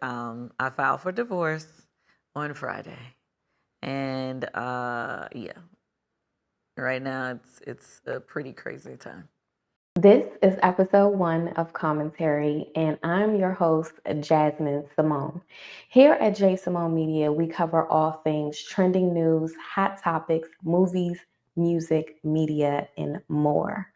but I filed for divorce on Friday, and yeah, right now it's a pretty crazy time. This is episode 1 of Commentary, and I'm your host, J.Simone. Here at J.Simone Media, we cover all things trending news, hot topics, movies, music, media, and more.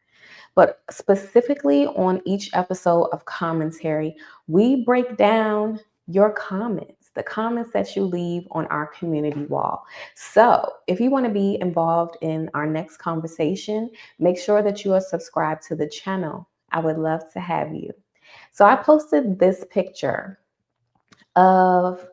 But specifically on each episode of Commentary, we break down your comments, the comments that you leave on our community wall. So if you want to be involved in our next conversation, make sure that you are subscribed to the channel. I would love to have you. So I posted this picture of,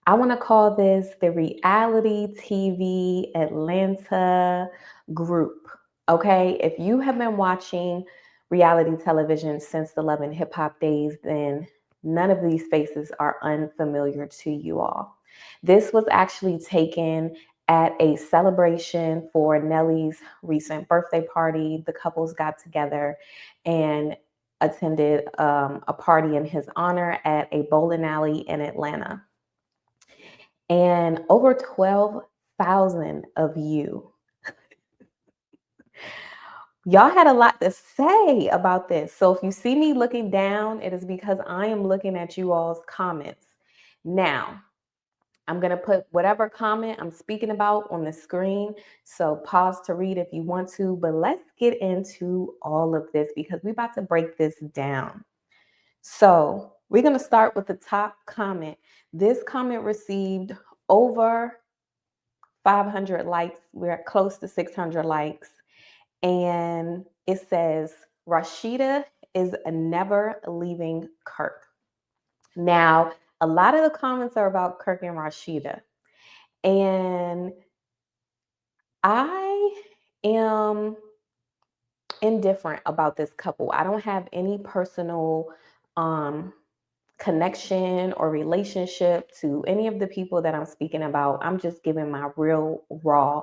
I want to call this the reality TV Atlanta group. Okay, if you have been watching reality television since the Love and Hip Hop days, then none of these faces are unfamiliar to you all. This was actually taken at a celebration for Nelly's recent birthday party. The couples got together and attended a party in his honor at a bowling alley in Atlanta. And over 12,000 of y'all had a lot to say about this. So if you see me looking down, it is because I am looking at you all's comments. Now, I'm going to put whatever comment I'm speaking about on the screen. So pause to read if you want to, but let's get into all of this because we're about to break this down. So we're going to start with the top comment. This comment received over 500 likes. We're at close to 600 likes. And it says, Rashida is never leaving Kirk. Now, a lot of the comments are about Kirk and Rashida. And I am indifferent about this couple. I don't have any personal um, connection or relationship to any of the people that I'm speaking about. I'm just giving my real, raw,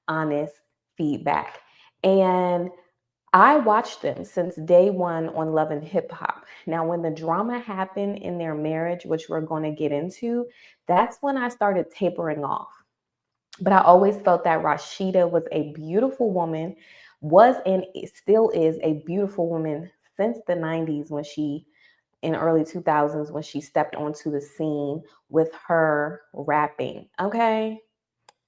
honest feedback. And I watched them since day one on Love and Hip Hop. Now, when the drama happened in their marriage, which we're going to get into, that's when I started tapering off. But I always felt that Rashida was a beautiful woman, was and still is a beautiful woman since the 90s when she, in early 2000s, when she stepped onto the scene with her rapping. Okay.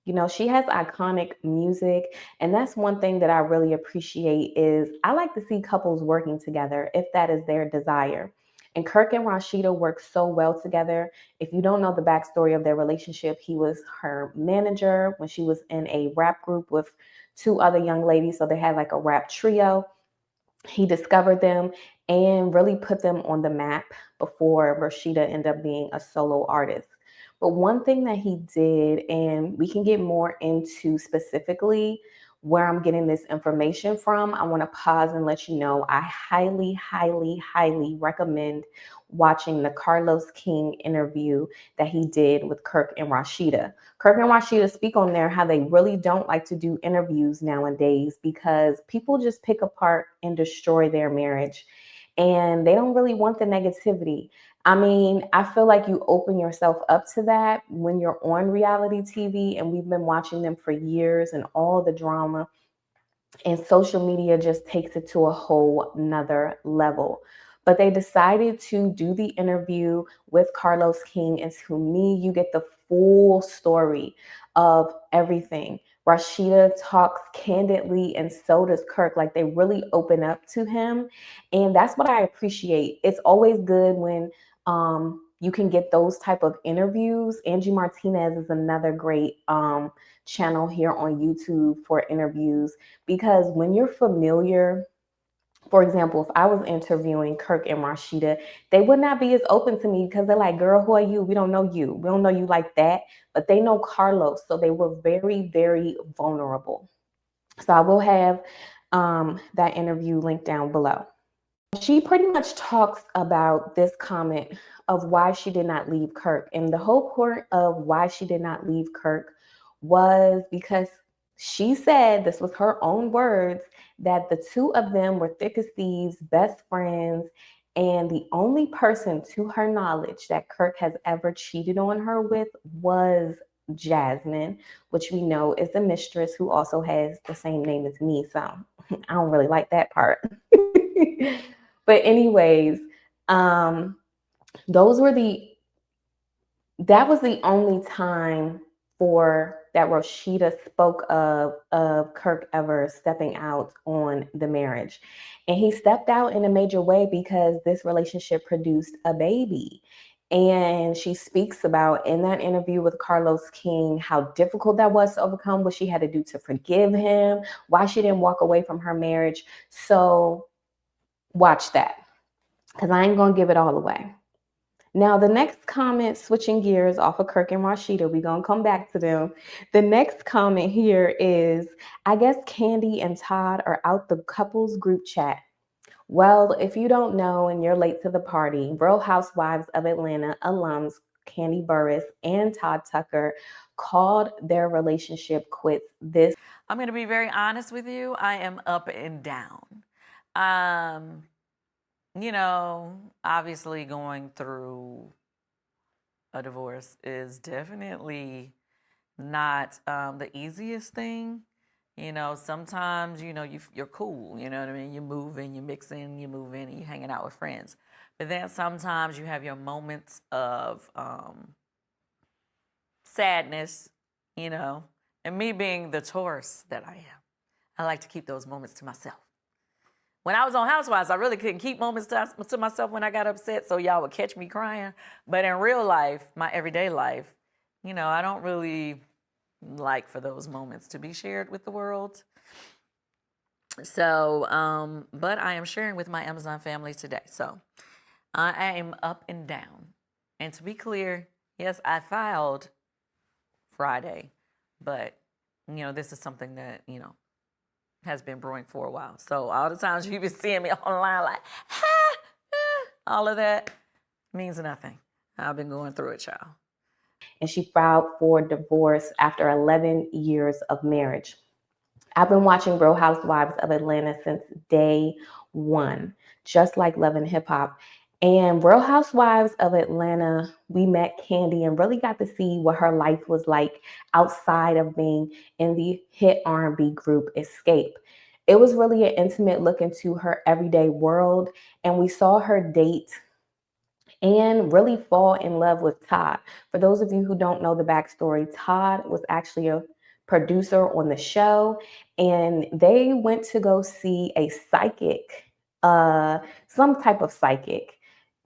You know, she has iconic music, and that's one thing that I really appreciate is I like to see couples working together if that is their desire. And Kirk and Rashida work so well together. If you don't know the backstory of their relationship, he was her manager when she was in a rap group with two other young ladies. So they had like a rap trio. He discovered them and really put them on the map before Rashida ended up being a solo artist. But one thing that he did, and we can get more into specifically where I'm getting this information from, I want to pause and let you know I highly, highly, highly recommend watching the Carlos King interview that he did with Kirk and Rashida. Kirk and Rashida speak on there how they really don't like to do interviews nowadays because people just pick apart and destroy their marriage. And they don't really want the negativity. I mean, I feel like you open yourself up to that when you're on reality TV, and we've been watching them for years and all the drama. And social media just takes it to a whole nother level. But they decided to do the interview with Carlos King, and to me, you get the full story of everything. Rashida talks candidly, and so does Kirk. Like, they really open up to him. And that's what I appreciate. It's always good when you can get those type of interviews. Angie Martinez is another great channel here on YouTube for interviews, because when you're familiar, for example, if I was interviewing Kirk and Rashida, they would not be as open to me because they're like, girl, who are you? We don't know you. We don't know you like that. But they know Carlos. So they were very, very vulnerable. So I will have that interview linked down below. She pretty much talks about this comment of why she did not leave Kirk. And the whole point of why she did not leave Kirk was because she said, this was her own words, that the two of them were thick as thieves, best friends, And the only person, to her knowledge, that Kirk has ever cheated on her with was Jasmine, which we know is the mistress who also has the same name as me. So I don't really like that part. But anyways, um, those were the that was the only time for that Rashida spoke of Kirk ever stepping out on the marriage. And he stepped out in a major way because this relationship produced a baby. And she speaks about in that interview with Carlos King how difficult that was to overcome, what she had to do to forgive him, why she didn't walk away from her marriage. So watch that, because I ain't gonna give it all away. Now, the next comment, switching gears off of Kirk and Rashida, we're going to come back to them. The next comment here is, I guess Kandi and Todd are out the couples group chat. Well, if you don't know and you're late to the party, Real Housewives of Atlanta alums Kandi Burruss and Todd Tucker called their relationship quits this. I'm going to be very honest with you. I am up and down. Um, obviously going through a divorce is definitely not the easiest thing. Sometimes you're cool. You know what I mean. You're moving, you're mixing, you're moving, and you're hanging out with friends. But then sometimes you have your moments of sadness. You know, and me being the Taurus that I am, I like to keep those moments to myself. When I was on Housewives, I really couldn't keep moments to myself when I got upset, so y'all would catch me crying. But in real life, my everyday life, I don't really like for those moments to be shared with the world. So, but I am sharing with my Amazon family today. So I am up and down. And to be clear, yes, I filed Friday, but this is something that, has been brewing for a while. So all the times you've been seeing me online like, all of that means nothing. I've been going through it, child. And she filed for divorce after 11 years of marriage. I've been watching Real Housewives of Atlanta since day one, just like Love and Hip Hop. And Real Housewives of Atlanta, we met Kandi and really got to see what her life was like outside of being in the hit R&B group Escape. It was really an intimate look into her everyday world, and we saw her date and really fall in love with Todd. For those of you who don't know the backstory, Todd was actually a producer on the show, and they went to go see a psychic, some type of psychic,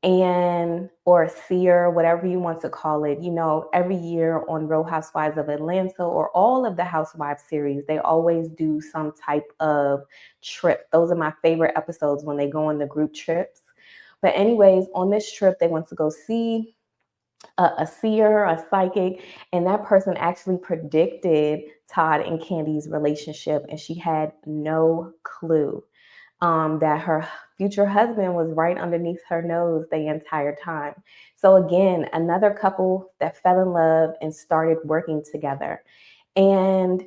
and or a seer, whatever you want to call it. Every year on Real Housewives of Atlanta or all of the Housewives series, they always do some type of trip. Those are my favorite episodes, when they go on the group trips. But anyways, on this trip, they went to go see a seer, a psychic, and that person actually predicted Todd and Kandi's relationship, and she had no clue that her future husband was right underneath her nose the entire time. So again, another couple that fell in love and started working together. And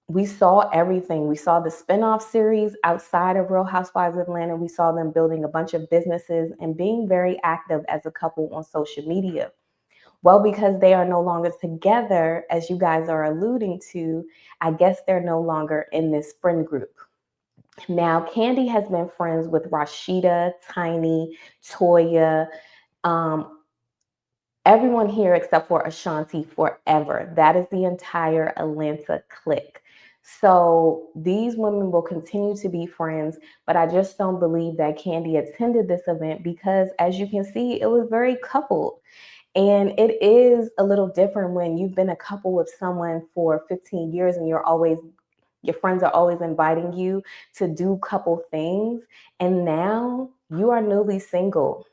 we saw everything. We saw the spinoff series outside of Real Housewives of Atlanta. We saw them building a bunch of businesses and being very active as a couple on social media. Well, because they are no longer together, as you guys are alluding to, I guess they're no longer in this friend group. Now, Kandi has been friends with Rashida, Tiny, Toya, um, everyone here except for Ashanti forever. That is the entire Atlanta clique. So these women will continue to be friends, but I just don't believe that Kandi attended this event because, as you can see, it was very coupled. And it is a little different when you've been a couple with someone for 15 years and your friends are always inviting you to do couple things. And now you are newly single.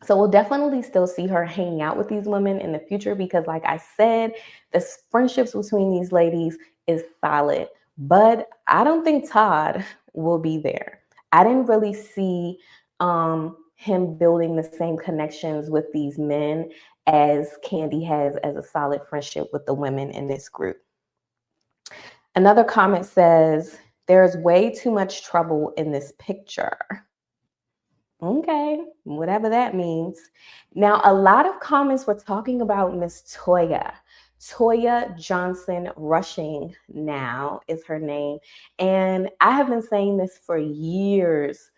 So we'll definitely still see her hanging out with these women in the future because, like I said, the friendships between these ladies is solid. But I don't think Todd will be there. I didn't really see him building the same connections with these men as Kandi has as a solid friendship with the women in this group. Another comment says, there's way too much trouble in this picture. Okay, whatever that means. Now, a lot of comments were talking about Miss Toya. Toya Johnson Rushing now is her name. And I have been saying this for years.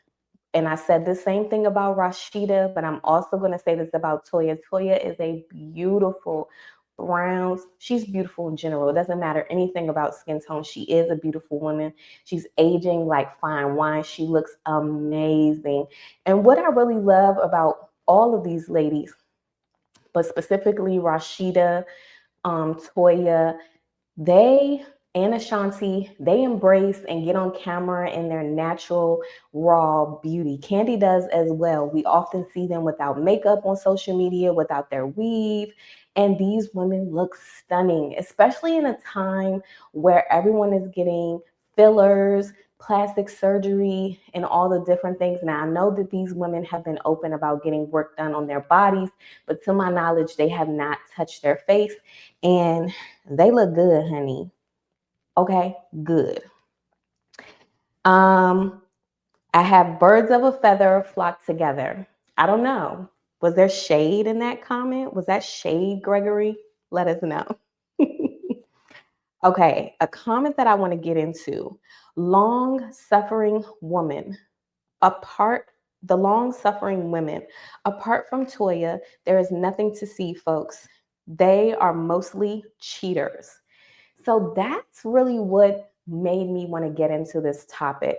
And I said the same thing about Rashida, but I'm also going to say this about Toya. Toya is a beautiful brown. She's beautiful in general. It doesn't matter anything about skin tone. She is a beautiful woman. She's aging like fine wine. She looks amazing. And what I really love about all of these ladies, but specifically Rashida, Toya, they and Ashanti, they embrace and get on camera in their natural, raw beauty. Kandi does as well. We often see them without makeup on social media, without their weave. And these women look stunning, especially in a time where everyone is getting fillers, plastic surgery, and all the different things. Now, I know that these women have been open about getting work done on their bodies, but to my knowledge, they have not touched their face. And they look good, honey. Okay, good. Um, I have birds of a feather flock together. I don't know. Was there shade in that comment? Was that shade, Gregory? Let us know. Okay, a comment that I want to get into. Long suffering woman. Apart the long suffering women. Apart from Toya, there is nothing to see, folks. They are mostly cheaters. So that's really what made me want to get into this topic.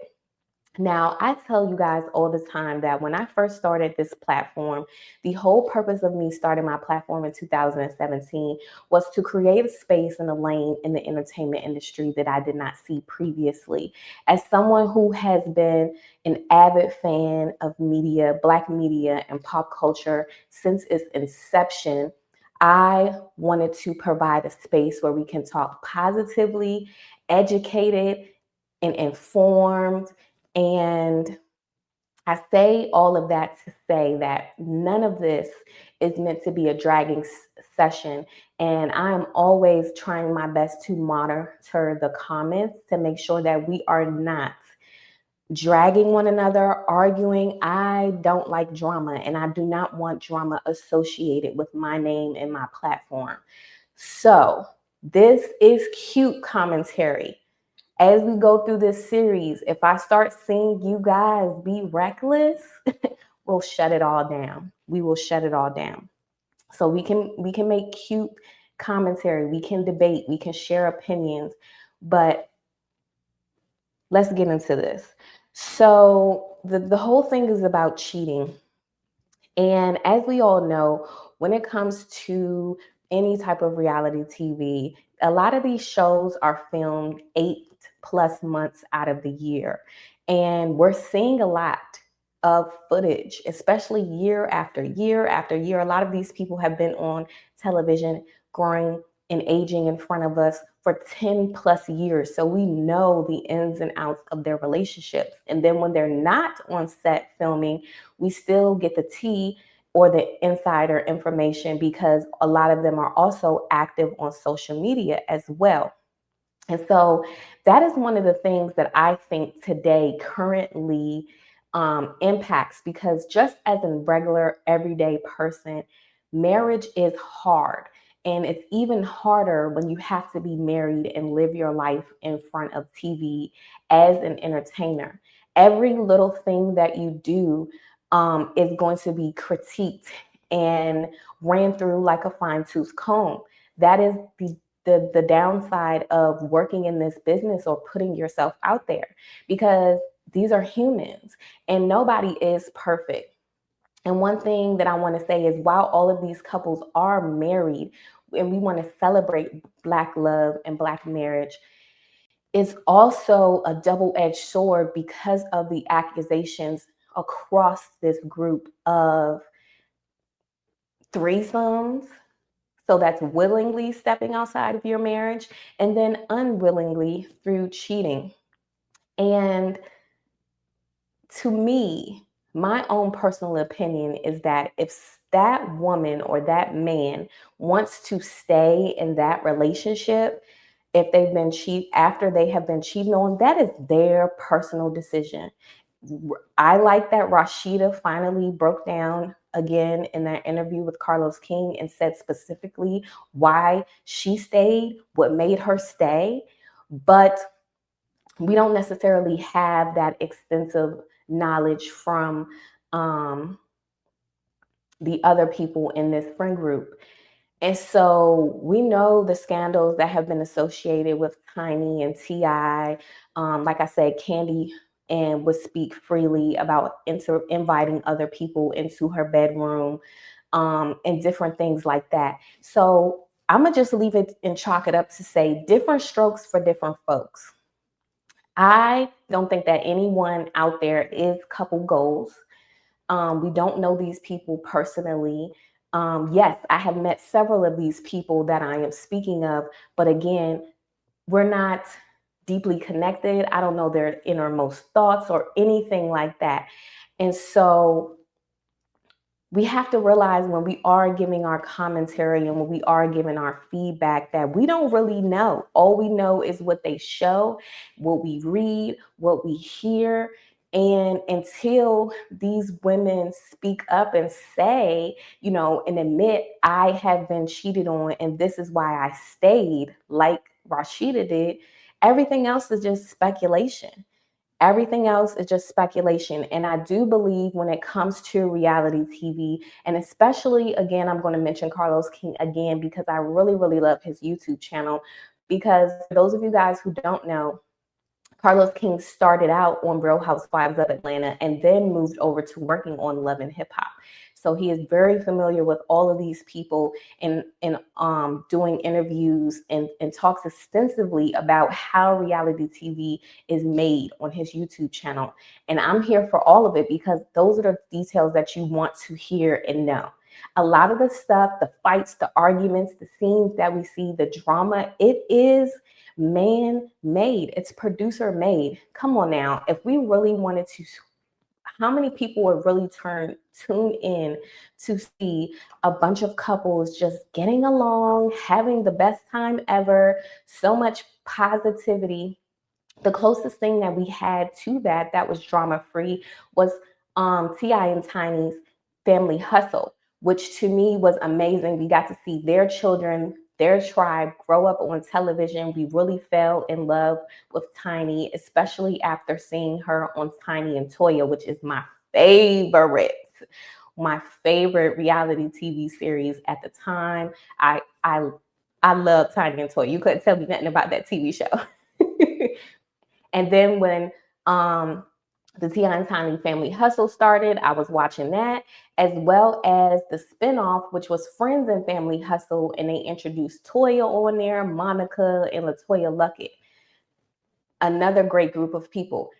Now, I tell you guys all the time that when I first started this platform, the whole purpose of me starting my platform in 2017 was to create a space and a lane in the entertainment industry that I did not see previously. As someone who has been an avid fan of media, Black media, and pop culture since its inception, I wanted to provide a space where we can talk positively, educated, and informed. And I say all of that to say that none of this is meant to be a dragging session. And I'm always trying my best to monitor the comments to make sure that we are not dragging one another, arguing. I don't like drama, and I do not want drama associated with my name and my platform. So, this is cute commentary. As we go through this series, if I start seeing you guys be reckless, we'll shut it all down. We will shut it all down. So we can make cute commentary, we can debate, we can share opinions, but let's get into this. So the whole thing is about cheating. And as we all know, when it comes to any type of reality TV, a lot of these shows are filmed 8+ months out of the year. And we're seeing a lot of footage, especially year after year after year. A lot of these people have been on television growing and aging in front of us for 10+ years. So we know the ins and outs of their relationships. And then when they're not on set filming, we still get the tea or the insider information because a lot of them are also active on social media as well. And so that is one of the things that I think today currently impacts, because just as a regular everyday person, marriage is hard. And it's even harder when you have to be married and live your life in front of TV as an entertainer. Every little thing that you do is going to be critiqued and ran through like a fine tooth comb. That is the downside of working in this business or putting yourself out there, because these are humans and nobody is perfect. And one thing that I want to say is, while all of these couples are married and we want to celebrate Black love and Black marriage, it's also a double-edged sword because of the accusations across this group of threesomes. So that's willingly stepping outside of your marriage, and then unwillingly through cheating. And to me, my own personal opinion is that if that woman or that man wants to stay in that relationship, if they've been after they have been cheated on, that is their personal decision. I like that Rashida finally broke down again in that interview with Carlos King and said specifically why she stayed, what made her stay. But we don't necessarily have that extensive knowledge from um, the other people in this friend group. And so we know the scandals that have been associated with Tiny and T.I. Like I said, Kandi and would speak freely about inviting other people into her bedroom, and different things like that. So I'm going to just leave it and chalk it up to say different strokes for different folks. I don't think that anyone out there is couple goals. We don't know these people personally. Yes, I have met several of these people that I am speaking of, but again, we're not deeply connected. I don't know their innermost thoughts or anything like that. And so we have to realize when we are giving our commentary and when we are giving our feedback that we don't really know. All we know is what they show, what we read, what we hear. And until these women speak up and say, and admit, I have been cheated on and this is why I stayed, like Rashida did, everything else is just speculation. Everything else is just speculation. And I do believe when it comes to reality TV, and especially, again, I'm going to mention Carlos King again because I really, really love his YouTube channel. Because for those of you guys who don't know, Carlos King started out on Real Housewives of Atlanta and then moved over to working on Love and Hip Hop. So he is very familiar with all of these people and doing interviews and talks extensively about how reality TV is made on his YouTube channel. And I'm here for all of it because those are the details that you want to hear and know. A lot of the stuff, the fights, the arguments, the scenes that we see, the drama, it is man made. It's producer made. Come on now. If we really wanted to, how many people would really tune in to see a bunch of couples just getting along, having the best time ever, so much positivity? The closest thing that we had to that was drama free was T.I. and Tiny's Family Hustle, which to me was amazing. We got to see their children, their tribe grow up on television. We really fell in love with Tiny, especially after seeing her on Tiny and Toya, which is favorite my favorite reality TV series at the time. I love Tiny and Toya. You couldn't tell me nothing about that TV show. And then when the T.I. and Tiny Family Hustle started, I was watching that, as well as the spinoff, which was Friends and Family Hustle, and they introduced Toya on there, Monica, and Latoya Luckett. Another great group of people.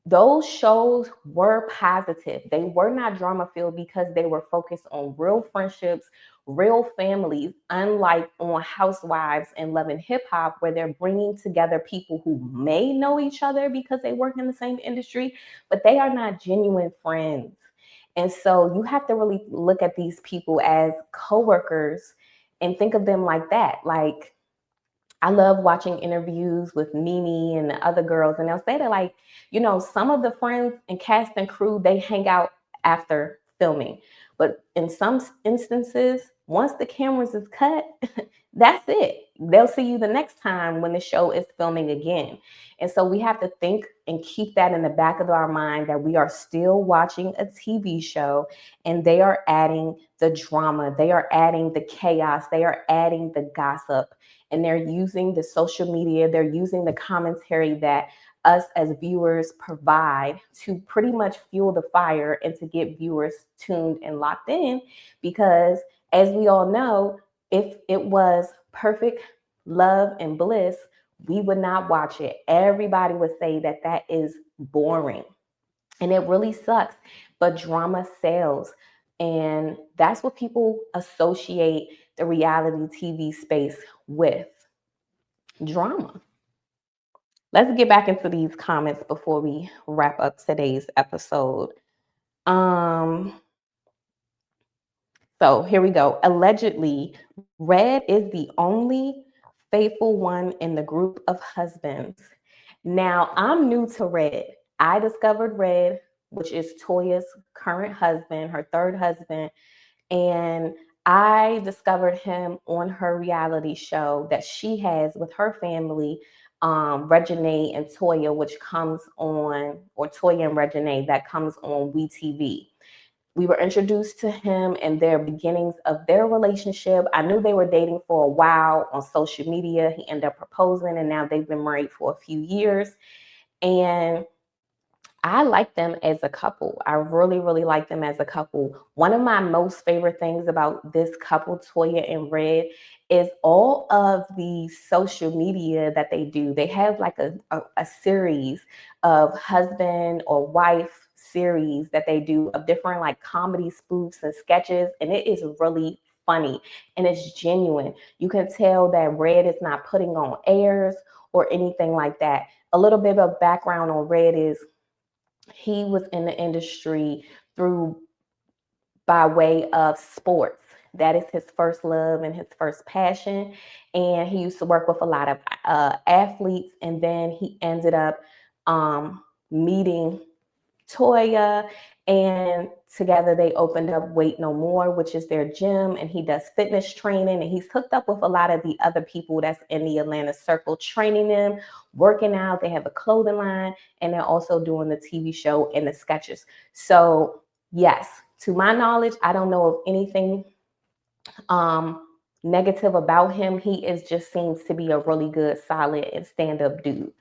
Those shows were positive. They were not drama filled because they were focused on real friendships, real families, unlike on Housewives and Love and Hip Hop, where they're bringing together people who may know each other because they work in the same industry, but they are not genuine friends. And so you have to really look at these people as coworkers and think of them like that. Like, I love watching interviews with Nene and the other girls, and they'll say that, like, some of the friends and cast and crew, they hang out after filming. But in some instances, once the cameras is cut, that's it. They'll see you the next time when the show is filming again. And so we have to think and keep that in the back of our mind that we are still watching a TV show and they are adding the drama, they are adding the chaos, they are adding the gossip, and they're using the social media, they're using the commentary that us as viewers provide to pretty much fuel the fire and to get viewers tuned and locked in. Because as we all know, if it was perfect love and bliss, we would not watch it. Everybody would say that that is boring. And it really sucks. But drama sells. And that's what people associate the reality TV space with: drama. Let's get back into these comments before we wrap up today's episode. Um, so here we go. Allegedly, Red is the only faithful one in the group of husbands. Now, I'm new to Red. I discovered Red, which is Toya's current husband, her third husband, and I discovered him on her reality show that she has with her family, Reginae and Toya, which comes on, or Toya and Reginae, that comes on WeTV. We were introduced to him and their beginnings of their relationship. I knew they were dating for a while on social media. He ended up proposing, and now they've been married for a few years. And I like them as a couple. I really, really like them as a couple. One of my most favorite things about this couple, Toya and Red, is all of the social media that they do. They have like a series of husband or wife series that they do of different like comedy spoofs and sketches. And it is really funny and it's genuine. You can tell that Red is not putting on airs or anything like that. A little bit of background on Red is he was in the industry through by way of sports. That is his first love and his first passion. And he used to work with a lot of athletes. And then he ended up meeting Toya, and together they opened up Wait No More, which is their gym, and he does fitness training, and he's hooked up with a lot of the other people that's in the Atlanta circle, training them, working out. They have a clothing line, and they're also doing the TV show and the sketches. So yes, to my knowledge, I don't know of anything negative about him. He is just seems to be a really good, solid, and stand-up dude.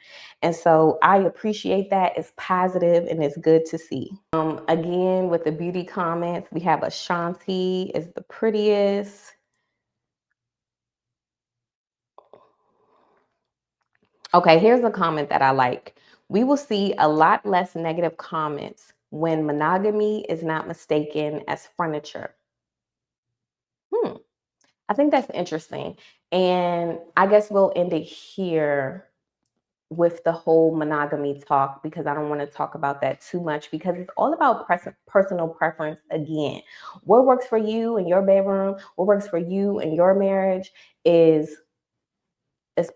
And so I appreciate that. It's positive and it's good to see. Again, with the beauty comments, we have Ashanti is the prettiest. Okay, here's a comment that I like. We will see a lot less negative comments when monogamy is not mistaken as furniture. I think that's interesting. And I guess we'll end it here with the whole monogamy talk because I don't want to talk about that too much because it's all about personal preference again. What works for you in your bedroom, what works for you in your marriage is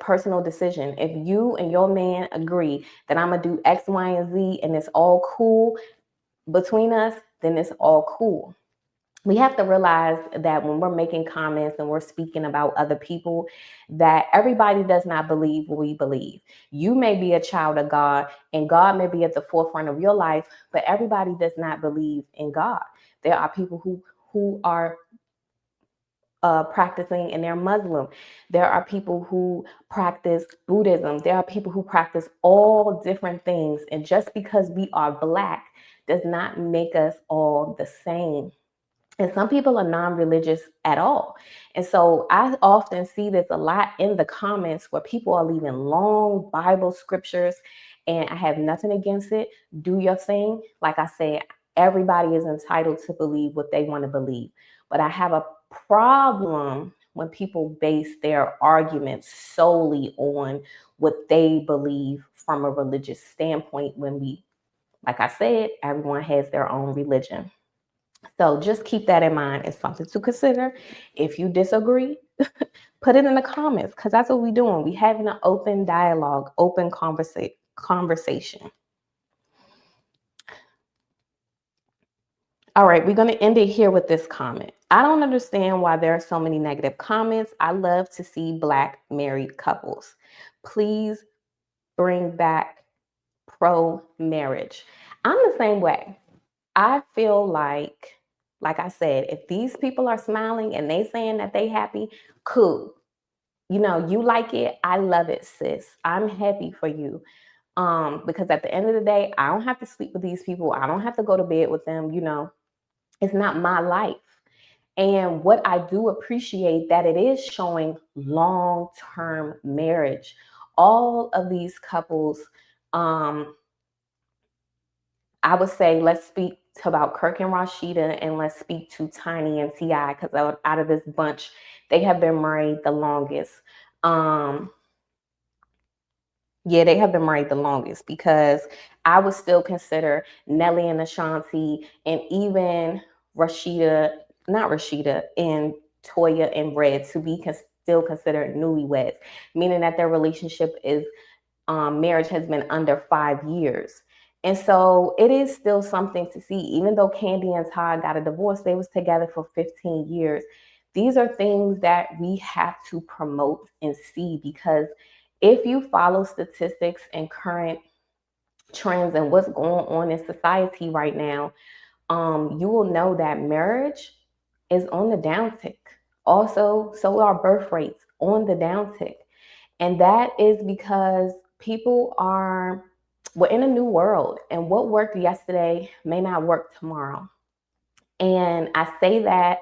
personal decision. If you and your man agree that I'm gonna do X, Y, and Z and it's all cool between us, then it's all cool. We have to realize that when we're making comments and we're speaking about other people, that everybody does not believe what we believe. You may be a child of God and God may be at the forefront of your life, but everybody does not believe in God. There are people who are practicing and they're Muslim. There are people who practice Buddhism. There are people who practice all different things. And just because we are Black does not make us all the same. And some people are non-religious at all. And so I often see this a lot in the comments where people are leaving long Bible scriptures, and I have nothing against it. Do your thing. Like I said, everybody is entitled to believe what they want to believe. But I have a problem when people base their arguments solely on what they believe from a religious standpoint when like I said, everyone has their own religion. So just keep that in mind. It's something to consider. If you disagree, put it in the comments because that's what we're doing. We're having an open dialogue, open conversation. All right, we're going to end it here with this comment. I don't understand why there are so many negative comments. I love to see Black married couples. Please bring back pro-marriage. I'm the same way. I feel like I said, if these people are smiling and they saying that they happy, cool. You know, you like it. I love it, sis. I'm happy for you. Because at the end of the day, I don't have to sleep with these people. I don't have to go to bed with them. You know, it's not my life. And what I do appreciate that it is showing long-term marriage. All of these couples, I would say let's speak about Kirk and Rashida and let's speak to Tiny and T.I. because out of this bunch, they have been married the longest. Yeah, they have been married the longest because I would still consider Nelly and Ashanti and even not Rashida, and Toya and Red to be still considered newlyweds, meaning that their relationship is marriage has been under 5 years. And so it is still something to see. Even though Kandi and Todd got a divorce, they was together for 15 years. These are things that we have to promote and see, because if you follow statistics and current trends and what's going on in society right now, you will know that marriage is on the downtick. Also, so are birth rates on the downtick. And that is because we're in a new world, and what worked yesterday may not work tomorrow. And I say that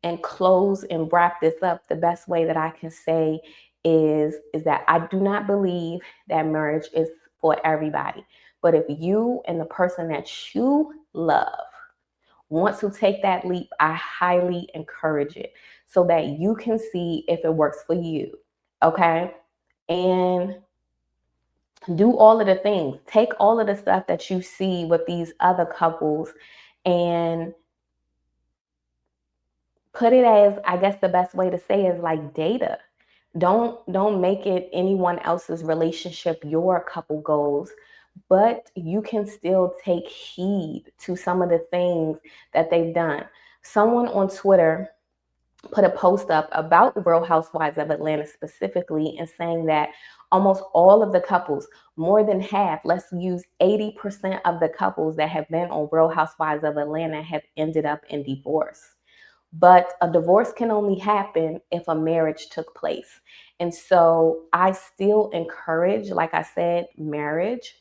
and close and wrap this up the best way that I can say is that I do not believe that marriage is for everybody. But if you and the person that you love want to take that leap, I highly encourage it so that you can see if it works for you. Okay? And do all of the things. Take all of the stuff that you see with these other couples and put it as, I guess the best way to say is like data. Don't make it anyone else's relationship your couple goals, but you can still take heed to some of the things that they've done. Someone on Twitter put a post up about the Real Housewives of Atlanta specifically, and saying that almost all of the couples, more than half, let's use 80% of the couples that have been on Real Housewives of Atlanta have ended up in divorce. But a divorce can only happen if a marriage took place. And so I still encourage, like I said, marriage.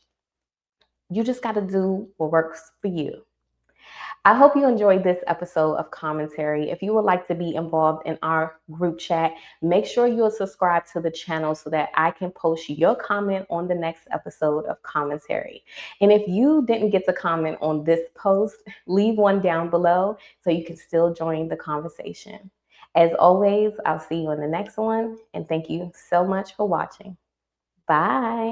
You just got to do what works for you. I hope you enjoyed this episode of Commentary. If you would like to be involved in our group chat, make sure you'll subscribe to the channel so that I can post your comment on the next episode of Commentary. And if you didn't get to comment on this post, leave one down below so you can still join the conversation. As always, I'll see you on the next one, and thank you so much for watching. Bye.